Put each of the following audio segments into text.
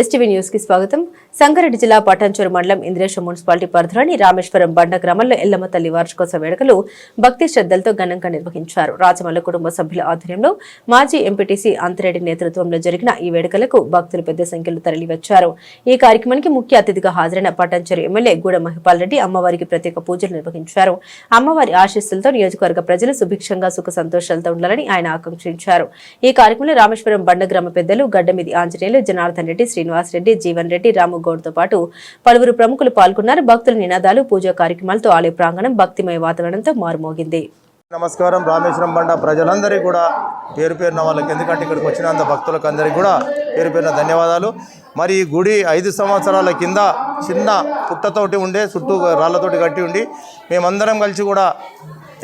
STV news కి స్వాగతం. సంగారెడ్డి జిల్లా పటాన్చెరు మండలం ఇంద్రేశ్వరం మున్సిపాలిటీ పరిధిలోని రామేశ్వరం బండ గ్రామంలో ఎల్లమ్మ తల్లి వార్షికోత్సవ వేడుకలు భక్తి శ్రద్ధలతో ఘనంగా నిర్వహించారు. రాజమల్ల కుటుంబ సభ్యుల ఆధ్వర్యంలో మాజీ ఎంపీటీసీ అంతిరెడ్డి నేతృత్వంలో జరిగిన ఈ వేడుకలకు భక్తులు పెద్ద సంఖ్యలో తరలివచ్చారు. ఈ కార్యక్రమానికి ముఖ్య అతిథిగా హాజరైన పటాన్చెరు ఎమ్మెల్యే గూడ మహిపాల్ రెడ్డి అమ్మవారికి ప్రత్యేక పూజలు నిర్వహించారు. అమ్మవారి ఆశీస్సులతో నియోజకవర్గ ప్రజలు సుభిక్షంగా సుఖ సంతోషాలతో ఉండాలని ఆయన ఆకాంక్షించారు. ఈ కార్యక్రమంలో రామేశ్వరం బండ గ్రామ పెద్దలు గడ్డమిది ఆంజనేయులు, జనార్దన్ రెడ్డి, శ్రీనివాస్ రెడ్డి, జీవన్ రెడ్డి, రాముగౌడ్తో పాటు పలువురు ప్రముఖులు పాల్గొన్నారు. భక్తుల నినాదాలు, పూజా కార్యక్రమాలతో ఆలయ ప్రాంగణం భక్తిమయ వాతావరణంతో మారుమోగింది. నమస్కారం. రామేశ్వరం బండ ప్రజలందరికీ కూడా పేరు పేరున వాళ్ళకి, ఎందుకంటే ఇక్కడికి వచ్చినంత భక్తులకు అందరికీ కూడా పేరు పేరున ధన్యవాదాలు. మరి ఈ గుడి 5 సంవత్సరాల కింద చిన్న పుట్టతోటి ఉండే, చుట్టూ రాళ్లతోటి కట్టి ఉండి మేమందరం కలిసి కూడా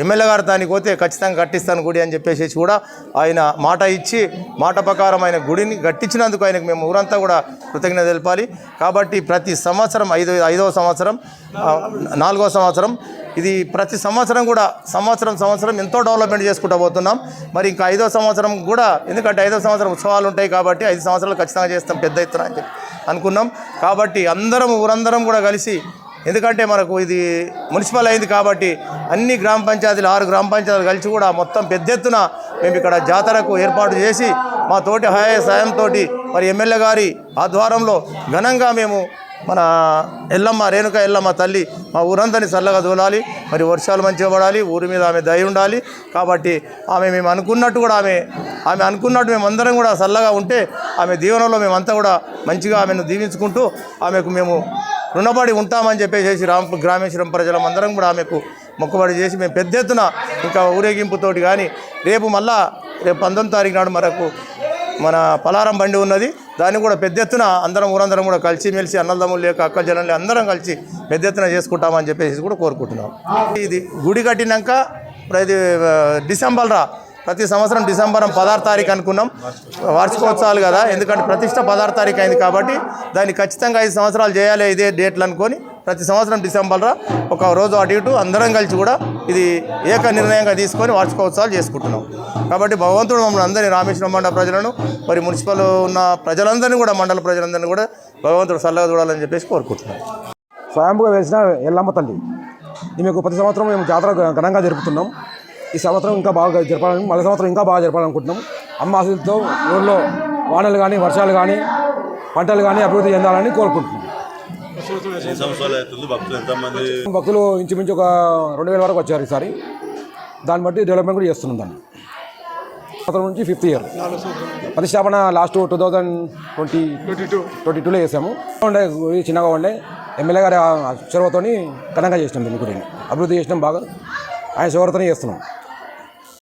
ఎమ్మెల్యే గారు దానికి పోతే ఖచ్చితంగా కట్టిస్తాను గుడి అని చెప్పేసి కూడా ఆయన మాట ఇచ్చి, మాట ప్రకారం ఆయన గుడిని కట్టించినందుకు ఆయనకు మేము ఊరంతా కూడా కృతజ్ఞత తెలపాలి. కాబట్టి ప్రతి సంవత్సరం 5వ సంవత్సరం, 4వ సంవత్సరం, ఇది ప్రతి సంవత్సరం కూడా సంవత్సరం ఎంతో డెవలప్మెంట్ చేసుకుంటూ పోతున్నాం. మరి ఇంకా 5వ సంవత్సరం కూడా, ఎందుకంటే 5వ సంవత్సరం ఉత్సవాలు ఉంటాయి కాబట్టి 5 సంవత్సరాలు ఖచ్చితంగా చేస్తాం పెద్ద ఎత్తున అని చెప్పి అనుకున్నాం. కాబట్టి ఊరందరం కూడా కలిసి, ఎందుకంటే మనకు ఇది మున్సిపల్ అయింది కాబట్టి అన్ని గ్రామ పంచాయతీలు 6 గ్రామ పంచాయతీలు కలిసి కూడా మొత్తం పెద్ద ఎత్తున మేము ఇక్కడ జాతరకు ఏర్పాటు చేసి మా తోటి సాయంతో మరి ఎమ్మెల్యే గారి ఆధ్వర్యంలో ఘనంగా మేము మన ఎల్లమ్మ, రేణుక ఎల్లమ్మ తల్లి మా ఊరందరినీ చల్లగా దూలాలి, మరి వర్షాలు మంచిగా పడాలి, ఊరి మీద ఆమె దయ ఉండాలి. కాబట్టి మేము అనుకున్నట్టు కూడా ఆమె అనుకున్నట్టు మేమందరం కూడా చల్లగా ఉంటే ఆమె దీవెనలో మేమంతా కూడా మంచిగా ఆమెను దీవించుకుంటూ ఆమెకు మేము రుణపడి ఉంటామని చెప్పేసి గ్రామేశ్వరం ప్రజలందరం కూడా ఆమెకు మొక్కుబడి చేసి మేము పెద్ద ఎత్తున ఇంకా ఊరేగింపుతోటి కానీ రేపు 19వ తారీఖు నాడు మనకు మన పలారం బండి ఉన్నది, దాన్ని కూడా పెద్ద ఎత్తున ఊరందరం కూడా కలిసిమెలిసి అన్నదమ్ములు లేక అక్క జనాలు అందరం కలిసి పెద్ద ఎత్తున చేసుకుంటామని చెప్పేసి కూడా కోరుకుంటున్నాం. ఇది గుడి కట్టినాక ప్రతి సంవత్సరం డిసెంబర్ 16వ తారీఖు అనుకున్నాం, వార్షికోత్సవాలు కదా, ఎందుకంటే ప్రతిష్ట 16వ తారీఖు అయింది కాబట్టి దాన్ని ఖచ్చితంగా 5 సంవత్సరాలు చేయాలి ఇదే డేట్లు అనుకొని ప్రతి సంవత్సరం డిసెంబర్ ఒక రోజు అటు ఇటు అందరం కలిసి కూడా ఇది ఏక నిర్ణయంగా తీసుకొని వార్షికోత్సవాలు చేసుకుంటున్నాం. కాబట్టి భగవంతుడు మమ్మల్ని అందరినీ, రామేశ్వరం మండల ప్రజలను, మరి మున్సిపల్ ఉన్న ప్రజలందరినీ కూడా, మండల ప్రజలందరినీ కూడా భగవంతుడు చల్లగా చూడాలని చెప్పేసి కోరుకుంటున్నాం. స్వయంగా వేసిన ఎల్లమ్మ తల్లి ఈమెకు ప్రతి సంవత్సరం మేము జాతర ఘనంగా జరుపుతున్నాం. ఈ సంవత్సరం ఇంకా బాగా జరపాలని, మళ్ళీ సంవత్సరం ఇంకా బాగా జరపాలనుకుంటున్నాం. అమ్మ ఆశీస్సులతో ఊళ్ళో వానలు కానీ, వర్షాలు కానీ, పంటలు కానీ అభివృద్ధి చెందాలని కోరుకుంటున్నాం. భక్తులు ఇంచుమించు ఒక 2000 వరకు వచ్చారు ఈసారి. దాన్ని బట్టి డెవలప్మెంట్ కూడా చేస్తున్నాం. దాన్ని సంవత్సరం నుంచి 5th ఇయర్ ప్రతిష్టాపన లాస్ట్ 2022లో చేసాము. ఉండే గుడి చిన్నగా ఉండే, ఎమ్మెల్యే గారి చొరవతో ఘనంగా చేసినాం. దీన్ని గుడిని అభివృద్ధి చేసినాం, బాగా ఆయన చొరవతోనే చేస్తున్నాం.